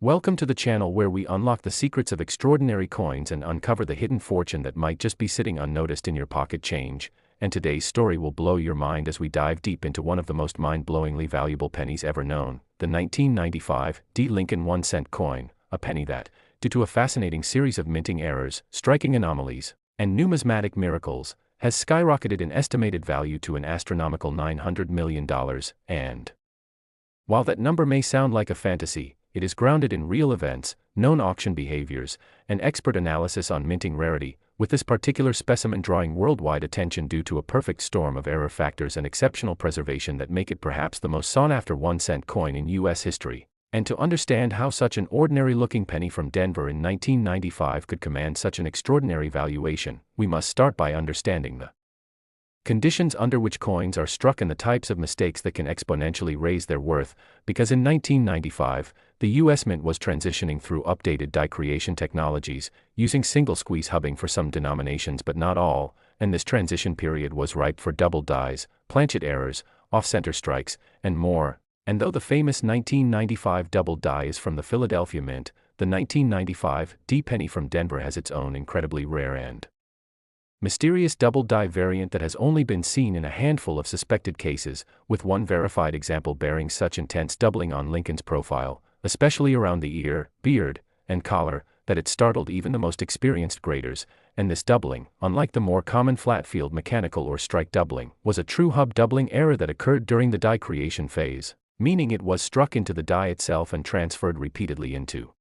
Welcome to the channel where we unlock the secrets of extraordinary coins and uncover the hidden fortune that might just be sitting unnoticed in your pocket change. And today's story will blow your mind as we dive deep into one of the most mind-blowingly valuable pennies ever known, the 1995 D. Lincoln 1-cent coin, a penny that, due to a fascinating series of minting errors, striking anomalies, and numismatic miracles, has skyrocketed in estimated value to an astronomical $900 million, and while that number may sound like a fantasy, it is grounded in real events, known auction behaviors, and expert analysis on minting rarity, with this particular specimen drawing worldwide attention due to a perfect storm of error factors and exceptional preservation that make it perhaps the most sought-after 1-cent coin in U.S. history. And to understand how such an ordinary-looking penny from Denver in 1995 could command such an extraordinary valuation, we must start by understanding the conditions under which coins are struck and the types of mistakes that can exponentially raise their worth, because in 1995, the U.S. Mint was transitioning through updated die creation technologies, using single-squeeze hubbing for some denominations but not all, and this transition period was ripe for double dies, planchet errors, off-center strikes, and more. And though the famous 1995 double die is from the Philadelphia Mint, the 1995 D penny from Denver has its own incredibly rare and mysterious double die variant that has only been seen in a handful of suspected cases, with one verified example bearing such intense doubling on Lincoln's profile, especially around the ear, beard, and collar, that it startled even the most experienced graders. And this doubling, unlike the more common flat-field mechanical or strike doubling, was a true hub doubling error that occurred during the die creation phase, meaning it was struck into the die itself and transferred repeatedly into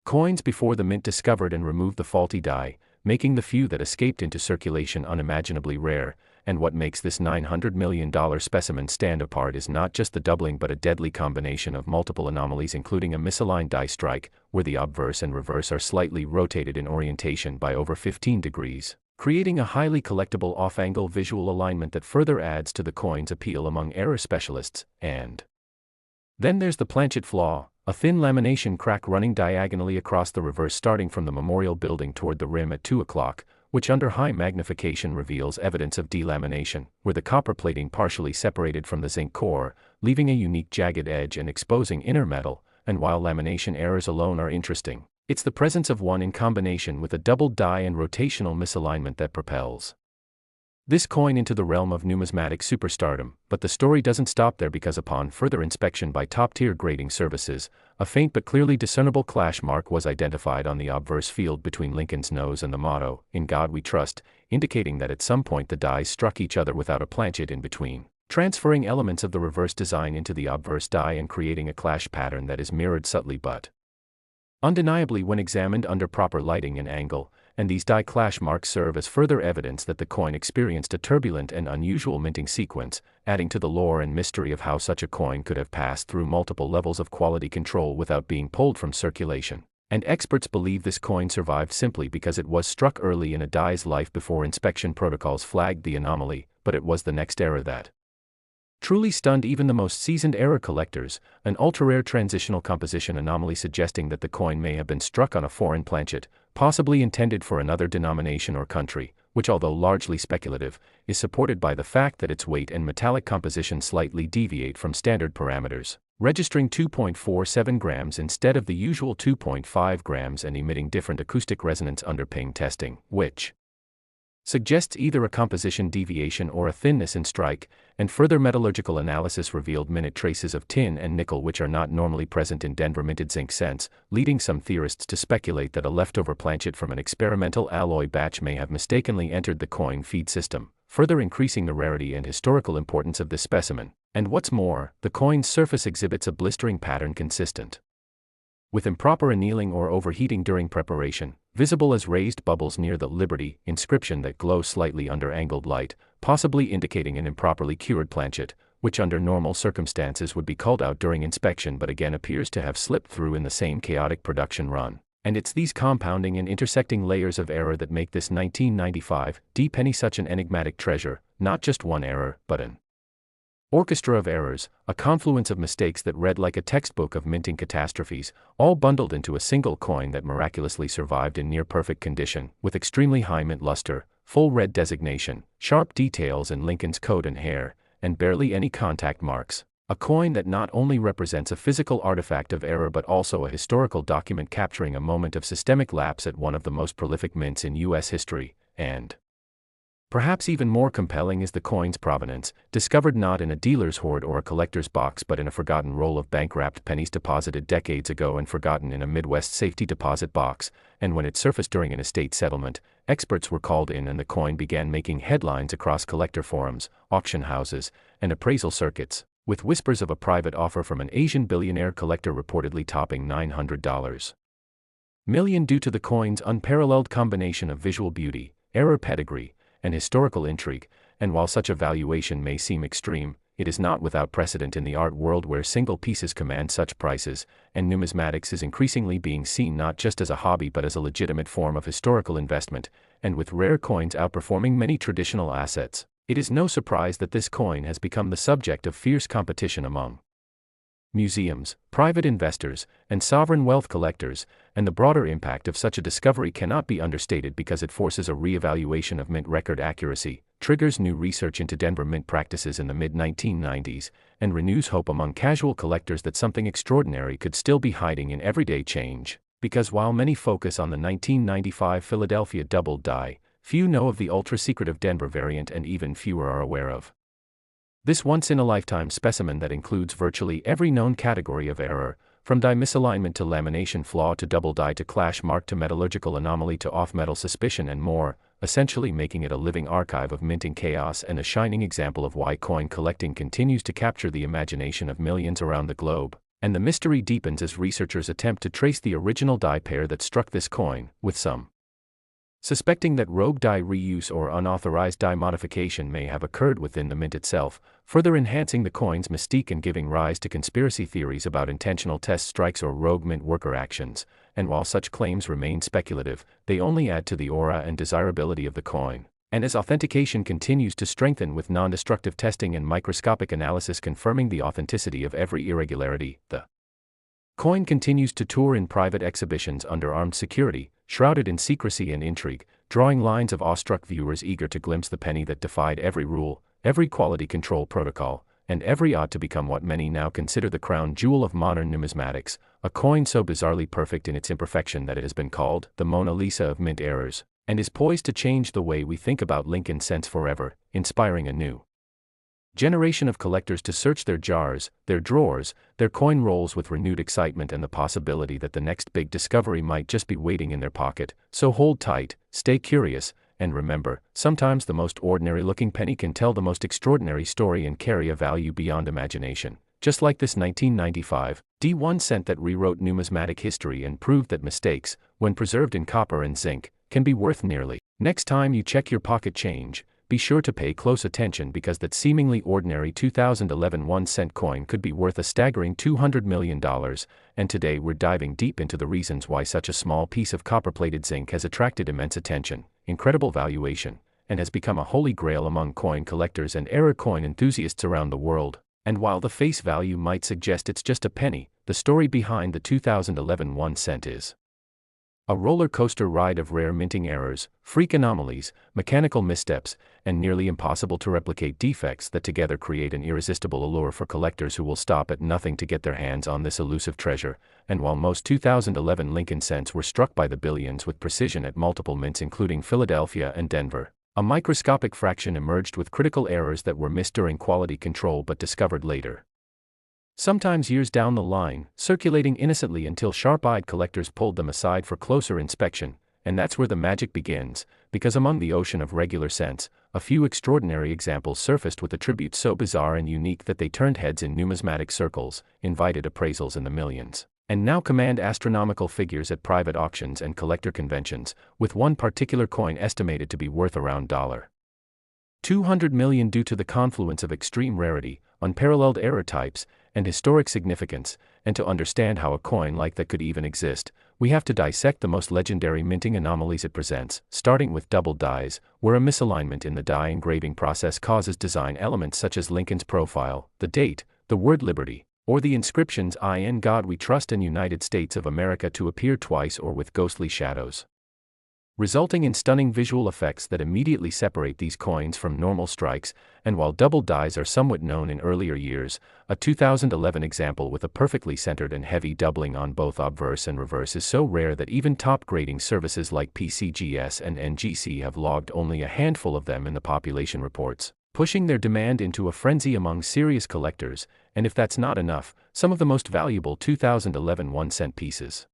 coins before the mint discovered and removed the faulty die, making the few that escaped into circulation unimaginably rare. And what makes this $900 million specimen stand apart is not just the doubling but a deadly combination of multiple anomalies, including a misaligned die strike, where the obverse and reverse are slightly rotated in orientation by over 15 degrees, creating a highly collectible off-angle visual alignment that further adds to the coin's appeal among error specialists. And then there's the planchet flaw, a thin lamination crack running diagonally across the reverse starting from the Memorial Building toward the rim at 2 o'clock, which under high magnification reveals evidence of delamination, where the copper plating partially separated from the zinc core, leaving a unique jagged edge and exposing inner metal. And while lamination errors alone are interesting, it's the presence of one in combination with a double die and rotational misalignment that propels this coin into the realm of numismatic superstardom. But the story doesn't stop there, because upon further inspection by top-tier grading services, a faint but clearly discernible clash mark was identified on the obverse field between Lincoln's nose and the motto, "In God We Trust," indicating that at some point the dies struck each other without a planchet in between, transferring elements of the reverse design into the obverse die and creating a clash pattern that is mirrored subtly but undeniably when examined under proper lighting and angle. And these die clash marks serve as further evidence that the coin experienced a turbulent and unusual minting sequence, adding to the lore and mystery of how such a coin could have passed through multiple levels of quality control without being pulled from circulation. And experts believe this coin survived simply because it was struck early in a die's life before inspection protocols flagged the anomaly. But it was the next error that truly stunned even the most seasoned error collectors, an ultra-rare transitional composition anomaly suggesting that the coin may have been struck on a foreign planchet, possibly intended for another denomination or country, which, although largely speculative, is supported by the fact that its weight and metallic composition slightly deviate from standard parameters, registering 2.47 grams instead of the usual 2.5 grams and emitting different acoustic resonance under ping testing, which suggests either a composition deviation or a thinness in strike. And further metallurgical analysis revealed minute traces of tin and nickel which are not normally present in Denver minted zinc cents, leading some theorists to speculate that a leftover planchet from an experimental alloy batch may have mistakenly entered the coin feed system, further increasing the rarity and historical importance of this specimen. And what's more, the coin's surface exhibits a blistering pattern consistent with improper annealing or overheating during preparation, visible as raised bubbles near the Liberty inscription that glow slightly under angled light, possibly indicating an improperly cured planchet, which under normal circumstances would be called out during inspection but again appears to have slipped through in the same chaotic production run. And it's these compounding and intersecting layers of error that make this 1995 D penny such an enigmatic treasure, not just one error, but an orchestra of errors, a confluence of mistakes that read like a textbook of minting catastrophes, all bundled into a single coin that miraculously survived in near-perfect condition, with extremely high mint luster, full red designation, sharp details in Lincoln's coat and hair, and barely any contact marks. A coin that not only represents a physical artifact of error but also a historical document capturing a moment of systemic lapse at one of the most prolific mints in U.S. history, and perhaps even more compelling is the coin's provenance, discovered not in a dealer's hoard or a collector's box but in a forgotten roll of bank-wrapped pennies deposited decades ago and forgotten in a Midwest safety deposit box, and when it surfaced during an estate settlement, experts were called in and the coin began making headlines across collector forums, auction houses, and appraisal circuits, with whispers of a private offer from an Asian billionaire collector reportedly topping $900 million due to the coin's unparalleled combination of visual beauty, error pedigree, and historical intrigue, and while such a valuation may seem extreme, it is not without precedent in the art world where single pieces command such prices, and numismatics is increasingly being seen not just as a hobby but as a legitimate form of historical investment, and with rare coins outperforming many traditional assets, it is no surprise that this coin has become the subject of fierce competition among museums, private investors, and sovereign wealth collectors, and the broader impact of such a discovery cannot be understated because it forces a re-evaluation of mint record accuracy, triggers new research into Denver mint practices in the mid-1990s, and renews hope among casual collectors that something extraordinary could still be hiding in everyday change, because while many focus on the 1995 Philadelphia double die, few know of the ultra-secretive Denver variant and even fewer are aware of this once-in-a-lifetime specimen that includes virtually every known category of error, from die misalignment to lamination flaw to double die to clash mark to metallurgical anomaly to off-metal suspicion and more, essentially making it a living archive of minting chaos and a shining example of why coin collecting continues to capture the imagination of millions around the globe. And the mystery deepens as researchers attempt to trace the original die pair that struck this coin, with some suspecting that rogue die reuse or unauthorized die modification may have occurred within the mint itself, further enhancing the coin's mystique and giving rise to conspiracy theories about intentional test strikes or rogue mint worker actions, and while such claims remain speculative, they only add to the aura and desirability of the coin. And as authentication continues to strengthen with non-destructive testing and microscopic analysis confirming the authenticity of every irregularity, the coin continues to tour in private exhibitions under armed security, shrouded in secrecy and intrigue, drawing lines of awestruck viewers eager to glimpse the penny that defied every rule, every quality control protocol, and every ought to become what many now consider the crown jewel of modern numismatics, a coin so bizarrely perfect in its imperfection that it has been called the Mona Lisa of mint errors, and is poised to change the way we think about ncaa forever, inspiring a new generation of collectors to search their jars, their drawers, their coin rolls with renewed excitement and the possibility that the next big discovery might just be waiting in their pocket. So hold tight, stay curious, and remember, sometimes the most ordinary-looking penny can tell the most extraordinary story and carry a value beyond imagination, just like this 1995 D1 cent that rewrote numismatic history and proved that mistakes, when preserved in copper and zinc, can be worth nearly. Next time you check your pocket change, be sure to pay close attention because that seemingly ordinary 2011 1-cent coin could be worth a staggering $200 million, and today we're diving deep into the reasons why such a small piece of copper-plated zinc has attracted immense attention, incredible valuation, and has become a holy grail among coin collectors and error coin enthusiasts around the world. And while the face value might suggest it's just a penny, the story behind the 2011 1-cent is a roller coaster ride of rare minting errors, freak anomalies, mechanical missteps, and nearly impossible to replicate defects that together create an irresistible allure for collectors who will stop at nothing to get their hands on this elusive treasure. And while most 2011 Lincoln cents were struck by the billions with precision at multiple mints including Philadelphia and Denver, a microscopic fraction emerged with critical errors that were missed during quality control but discovered later, sometimes years down the line, circulating innocently until sharp-eyed collectors pulled them aside for closer inspection. And that's where the magic begins, because among the ocean of regular cents, a few extraordinary examples surfaced with attributes so bizarre and unique that they turned heads in numismatic circles, invited appraisals in the millions, and now command astronomical figures at private auctions and collector conventions, with one particular coin estimated to be worth around $200 million due to the confluence of extreme rarity, unparalleled error types, and historic significance. And to understand how a coin like that could even exist, we have to dissect the most legendary minting anomalies it presents, starting with double dies, where a misalignment in the die engraving process causes design elements such as Lincoln's profile, the date, the word liberty, or the inscriptions "In God We Trust" and United States of America to appear twice or with ghostly shadows. resulting in stunning visual effects that immediately separate these coins from normal strikes. And while double dies are somewhat known in earlier years, a 2011 example with a perfectly centered and heavy doubling on both obverse and reverse is so rare that even top grading services like PCGS and ncaa have logged only a handful of them in the population reports, pushing their demand into a frenzy among serious collectors. And if that's not enough, some of the most valuable 2011 1-cent pieces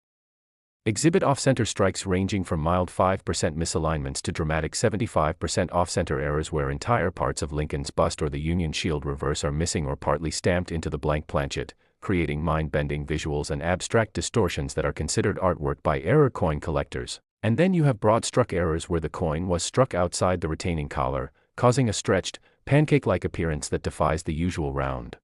exhibit off-center strikes ranging from mild 5% misalignments to dramatic 75% off-center errors where entire parts of Lincoln's bust or the Union Shield reverse are missing or partly stamped into the blank planchet, creating mind-bending visuals and abstract distortions that are considered artwork by error coin collectors. And then you have broad-struck errors where the coin was struck outside the retaining collar, causing a stretched, pancake-like appearance that defies the usual round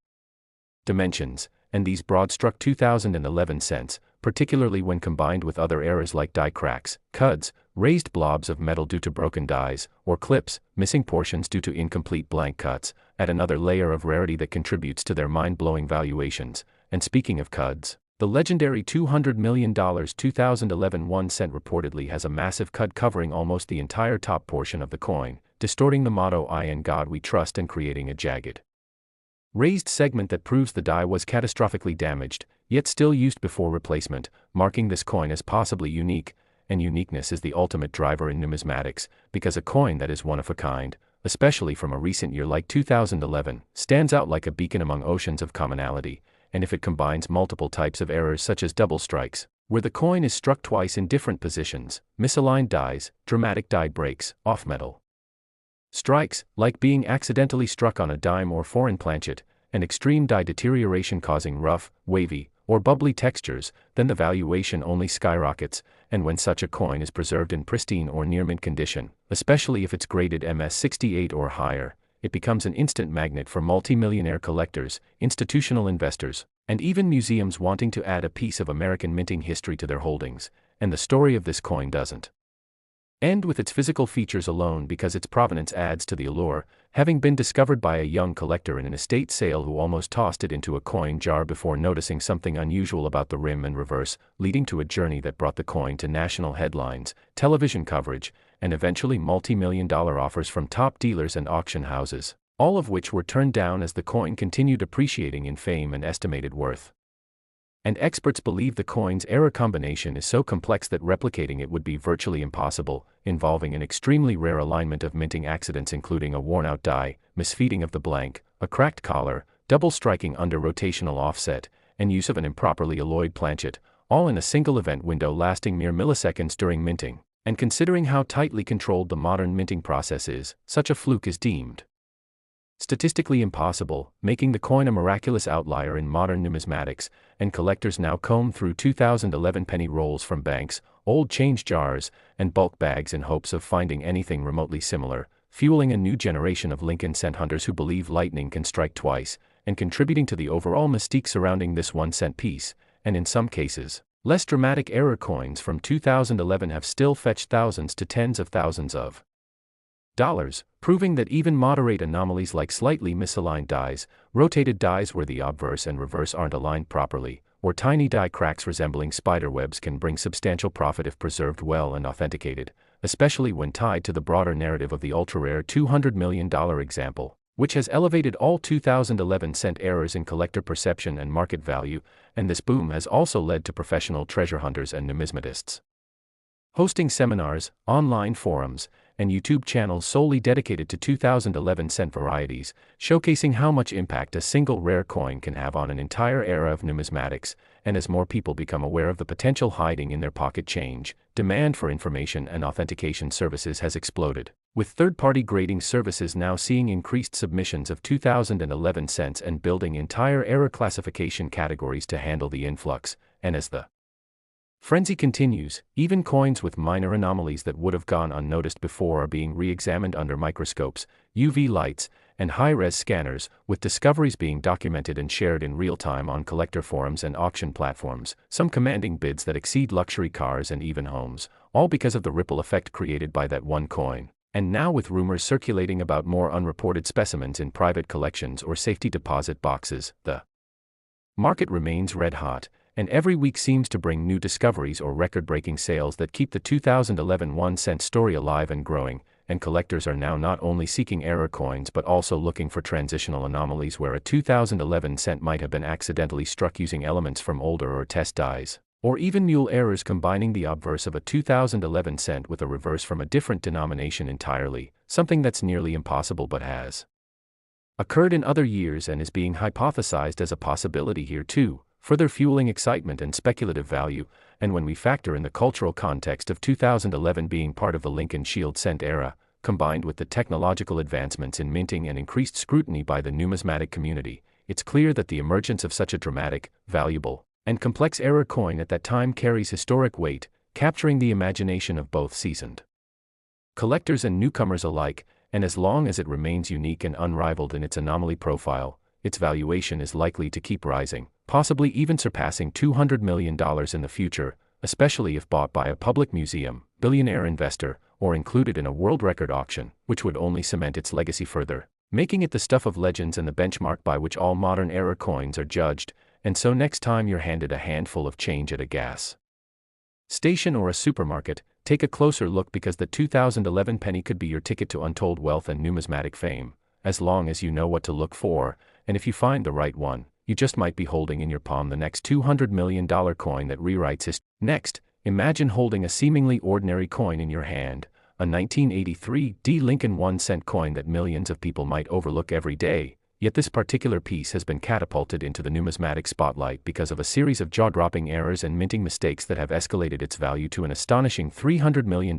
dimensions. And these broad-struck 2011 cents, particularly when combined with other errors like die cracks, cuds, raised blobs of metal due to broken dies, or clips, missing portions due to incomplete blank cuts, add another layer of rarity that contributes to their mind-blowing valuations. And speaking of cuds, the legendary $200 million 2011 1-cent reportedly has a massive cud covering almost the entire top portion of the coin, distorting the motto "I in God We Trust" and creating a jagged, raised segment that proves the die was catastrophically damaged, yet still used before replacement, marking this coin as possibly unique. And uniqueness is the ultimate driver in numismatics, because a coin that is one of a kind, especially from a recent year like 2011, stands out like a beacon among oceans of commonality. And if it combines multiple types of errors such as double strikes, where the coin is struck twice in different positions, misaligned dies, dramatic die breaks, off-metal strikes, like being accidentally struck on a dime or foreign planchet, and extreme die deterioration causing rough, wavy, or bubbly textures, then the valuation only skyrockets. And when such a coin is preserved in pristine or near mint condition, especially if it's graded MS68 or higher, it becomes an instant magnet for multi-millionaire collectors, institutional investors, and even museums wanting to add a piece of American minting history to their holdings. And the story of this coin doesn't end with its physical features alone, because its provenance adds to the allure, having been discovered by a young collector in an estate sale who almost tossed it into a coin jar before noticing something unusual about the rim and reverse, leading to a journey that brought the coin to national headlines, television coverage, and eventually multi-million-dollar offers from top dealers and auction houses, all of which were turned down as the coin continued appreciating in fame and estimated worth. And experts believe the coin's error combination is so complex that replicating it would be virtually impossible, involving an extremely rare alignment of minting accidents including a worn-out die, misfeeding of the blank, a cracked collar, double striking under rotational offset, and use of an improperly alloyed planchet, all in a single event window lasting mere milliseconds during minting. And considering how tightly controlled the modern minting process is, such a fluke is deemed statistically impossible, making the coin a miraculous outlier in modern numismatics. And collectors now comb through 2011 penny rolls from banks, old change jars, and bulk bags in hopes of finding anything remotely similar, fueling a new generation of Lincoln cent hunters who believe lightning can strike twice, and contributing to the overall mystique surrounding this 1-cent piece. And in some cases, less dramatic error coins from 2011 have still fetched thousands to tens of thousands of dollars, proving that even moderate anomalies like slightly misaligned dies, rotated dies where the obverse and reverse aren't aligned properly, or tiny die cracks resembling spider webs can bring substantial profit if preserved well and authenticated, especially when tied to the broader narrative of the ultra-rare $200 million example, which has elevated all 2011 cent errors in collector perception and market value. And this boom has also led to professional treasure hunters and numismatists hosting seminars, online forums, and YouTube channels solely dedicated to 2011 cent varieties, showcasing how much impact a single rare coin can have on an entire era of numismatics. And as more people become aware of the potential hiding in their pocket change, demand for information and authentication services has exploded, with third-party grading services now seeing increased submissions of 2011 cents and building entire era classification categories to handle the influx. And as the frenzy continues, even coins with minor anomalies that would have gone unnoticed before are being re-examined under microscopes, UV lights, and high-res scanners, with discoveries being documented and shared in real time on collector forums and auction platforms, some commanding bids that exceed luxury cars and even homes, all because of the ripple effect created by that one coin. And now with rumors circulating about more unreported specimens in private collections or safety deposit boxes, the market remains red hot. and every week seems to bring new discoveries or record-breaking sales that keep the 2011 1-cent story alive and growing, and collectors are now not only seeking error coins but also looking for transitional anomalies where a 2011 cent might have been accidentally struck using elements from older or test dies, or even mule errors combining the obverse of a 2011 cent with a reverse from a different denomination entirely, something that's nearly impossible but has occurred in other years and is being hypothesized as a possibility here too, further fueling excitement and speculative value. And when we factor in the cultural context of 2011 being part of the Lincoln Shield cent era, combined with the technological advancements in minting and increased scrutiny by the numismatic community, it's clear that the emergence of such a dramatic, valuable, and complex error coin at that time carries historic weight, capturing the imagination of both seasoned collectors and newcomers alike. And as long as it remains unique and unrivaled in its anomaly profile, its valuation is likely to keep rising, possibly even surpassing $200 million in the future, especially if bought by a public museum, billionaire investor, or included in a world record auction, which would only cement its legacy further, making it the stuff of legends and the benchmark by which all modern error coins are judged. And so next time you're handed a handful of change at a gas station or a supermarket, take a closer look, because the 2011 penny could be your ticket to untold wealth and numismatic fame, as long as you know what to look for, and if you find the right one, you just might be holding in your palm the next $200 million coin that rewrites history. Next, imagine holding a seemingly ordinary coin in your hand, a 1983 Lincoln 1-cent coin that millions of people might overlook every day. Yet this particular piece has been catapulted into the numismatic spotlight because of a series of jaw-dropping errors and minting mistakes that have escalated its value to an astonishing $300 million,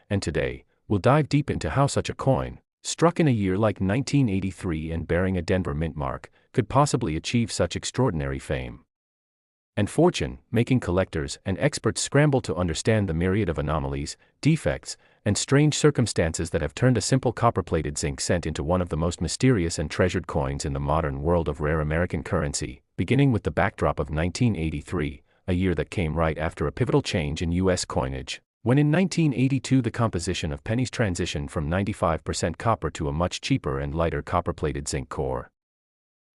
and today, we'll dive deep into how such a coin, struck in a year like 1983 and bearing a Denver mint mark, could possibly achieve such extraordinary fame and fortune, making collectors and experts scramble to understand the myriad of anomalies, defects, and strange circumstances that have turned a simple copper-plated zinc cent into one of the most mysterious and treasured coins in the modern world of rare American currency, beginning with the backdrop of 1983, a year that came right after a pivotal change in U.S. coinage, when in 1982 the composition of pennies transitioned from 95% copper to a much cheaper and lighter copper-plated zinc core,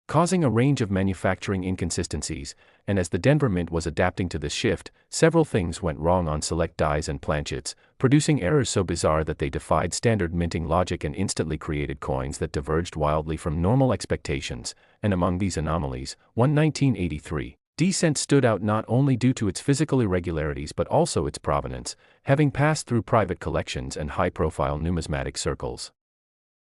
causing a range of manufacturing inconsistencies. And as the Denver Mint was adapting to this shift, several things went wrong on select dies and planchets, producing errors so bizarre that they defied standard minting logic and instantly created coins that diverged wildly from normal expectations. And among these anomalies, one 1983 cent stood out not only due to its physical irregularities but also its provenance, having passed through private collections and high-profile numismatic circles.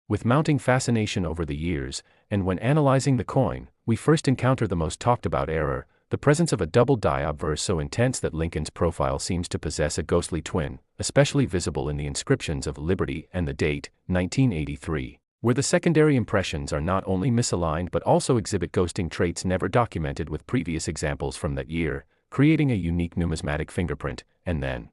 With mounting fascination over the years, and when analyzing the coin, we first encounter the most talked-about error, the presence of a double die obverse so intense that Lincoln's profile seems to possess a ghostly twin, especially visible in the inscriptions of Liberty and the date, 1983, where the secondary impressions are not only misaligned but also exhibit ghosting traits never documented with previous examples from that year, creating a unique numismatic fingerprint. And then,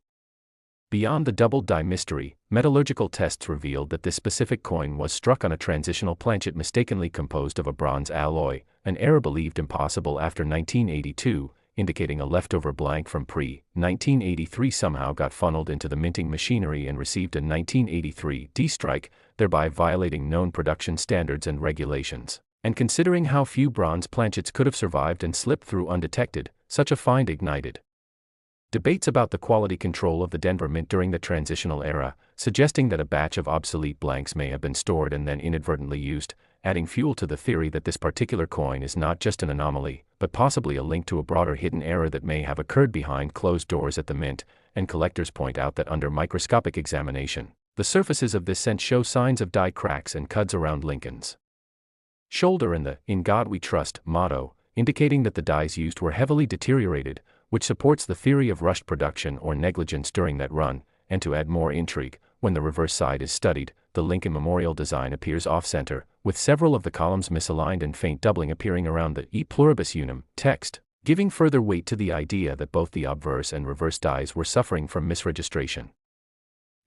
beyond the double die mystery, metallurgical tests revealed that this specific coin was struck on a transitional planchet mistakenly composed of a bronze alloy, an error believed impossible after 1982, indicating a leftover blank from pre-1983 somehow got funneled into the minting machinery and received a 1983 strike, thereby violating known production standards and regulations. And considering how few bronze planchets could have survived and slipped through undetected, such a find ignited debates about the quality control of the Denver Mint during the transitional era, suggesting that a batch of obsolete blanks may have been stored and then inadvertently used, adding fuel to the theory that this particular coin is not just an anomaly, but possibly a link to a broader hidden error that may have occurred behind closed doors at the mint. And collectors point out that under microscopic examination, the surfaces of this cent show signs of die cracks and cuts around Lincoln's shoulder and the "In God We Trust" motto, indicating that the dies used were heavily deteriorated, which supports the theory of rushed production or negligence during that run. And to add more intrigue, when the reverse side is studied, the Lincoln Memorial design appears off-center, with several of the columns misaligned and faint doubling appearing around the "E pluribus unum" text, giving further weight to the idea that both the obverse and reverse dies were suffering from misregistration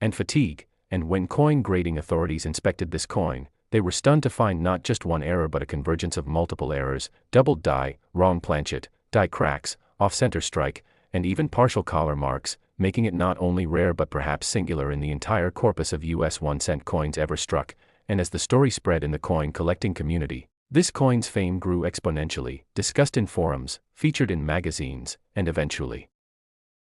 and fatigue. And when coin grading authorities inspected this coin, they were stunned to find not just one error but a convergence of multiple errors: doubled die, wrong planchet, die cracks, off-center strike, and even partial collar marks, making it not only rare but perhaps singular in the entire corpus of U.S. 1-cent coins ever struck. And as the story spread in the coin collecting community, This coin's fame grew exponentially, discussed in forums, featured in magazines, and eventually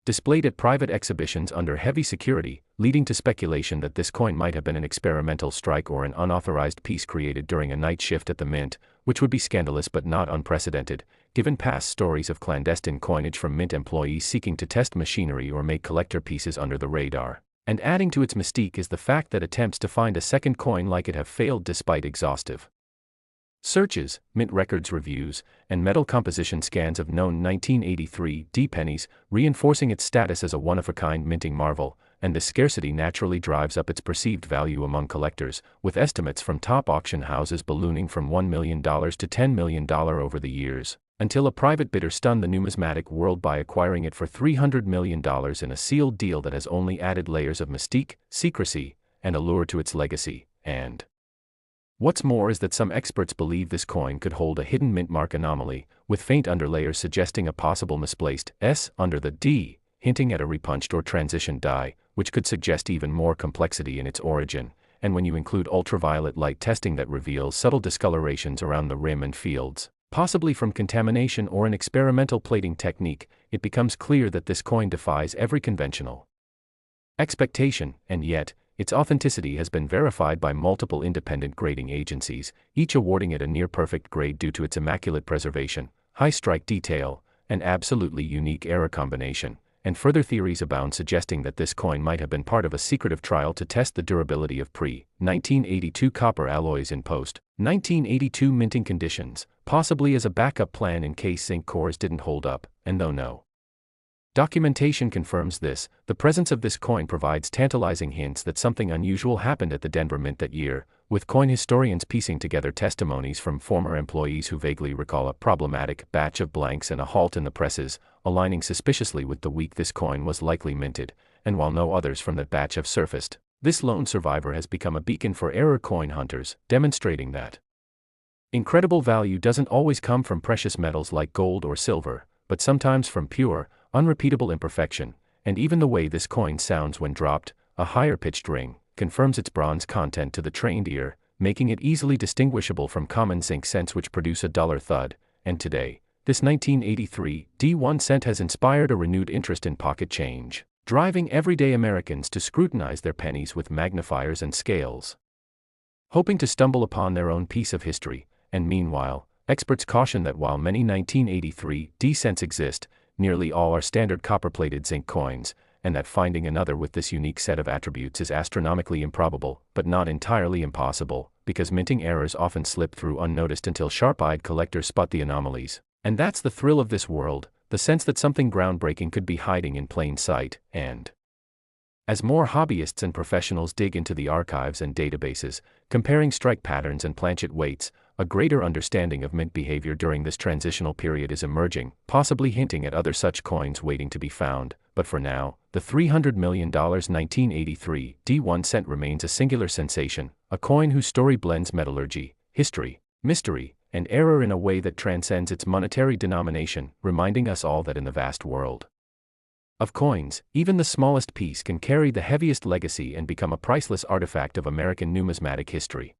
displayed at private exhibitions under heavy security, leading to speculation that this coin might have been an experimental strike or an unauthorized piece created during a night shift at the mint, which would be scandalous but not unprecedented, given past stories of clandestine coinage from mint employees seeking to test machinery or make collector pieces under the radar. And adding to its mystique is the fact that attempts to find a second coin like it have failed despite exhaustive searches, mint records reviews, and metal composition scans of known 1983 D pennies, reinforcing its status as a one-of-a-kind minting marvel, and this scarcity naturally drives up its perceived value among collectors, with estimates from top auction houses ballooning from $1 million to $10 million over the years, until a private bidder stunned the numismatic world by acquiring it for $300 million in a sealed deal that has only added layers of mystique, secrecy, and allure to its legacy. And what's more is that some experts believe this coin could hold a hidden mint mark anomaly, with faint underlayers suggesting a possible misplaced S under the D, hinting at a repunched or transition die, which could suggest even more complexity in its origin. And when you include ultraviolet light testing that reveals subtle discolorations around the rim and fields, possibly from contamination or an experimental plating technique, it becomes clear that this coin defies every conventional expectation, and yet, its authenticity has been verified by multiple independent grading agencies, each awarding it a near-perfect grade due to its immaculate preservation, high strike detail, and absolutely unique error combination. And further theories abound suggesting that this coin might have been part of a secretive trial to test the durability of pre-1982 copper alloys in post-1982 minting conditions, possibly as a backup plan in case zinc cores didn't hold up, and though no documentation confirms this, the presence of this coin provides tantalizing hints that something unusual happened at the Denver Mint that year, with coin historians piecing together testimonies from former employees who vaguely recall a problematic batch of blanks and a halt in the presses, aligning suspiciously with the week this coin was likely minted, and while no others from that batch have surfaced, this lone survivor has become a beacon for error coin hunters, demonstrating that incredible value doesn't always come from precious metals like gold or silver, but sometimes from pure, unrepeatable imperfection, and even the way this coin sounds when dropped, a higher-pitched ring, confirms its bronze content to the trained ear, making it easily distinguishable from common zinc cents which produce a duller thud. And today, this 1983 D1 cent has inspired a renewed interest in pocket change, driving everyday Americans to scrutinize their pennies with magnifiers and scales, hoping to stumble upon their own piece of history. And meanwhile, experts caution that while many 1983 D cents exist, nearly all are standard copper-plated zinc coins, and that finding another with this unique set of attributes is astronomically improbable, but not entirely impossible, because minting errors often slip through unnoticed until sharp-eyed collectors spot the anomalies. And that's the thrill of this world, the sense that something groundbreaking could be hiding in plain sight. And as more hobbyists and professionals dig into the archives and databases, comparing strike patterns and planchet weights, a greater understanding of mint behavior during this transitional period is emerging, possibly hinting at other such coins waiting to be found. But for now, the $300 million 1983 D1 cent remains a singular sensation, a coin whose story blends metallurgy, history, mystery, and error in a way that transcends its monetary denomination, reminding us all that in the vast world of coins, even the smallest piece can carry the heaviest legacy and become a priceless artifact of American numismatic history.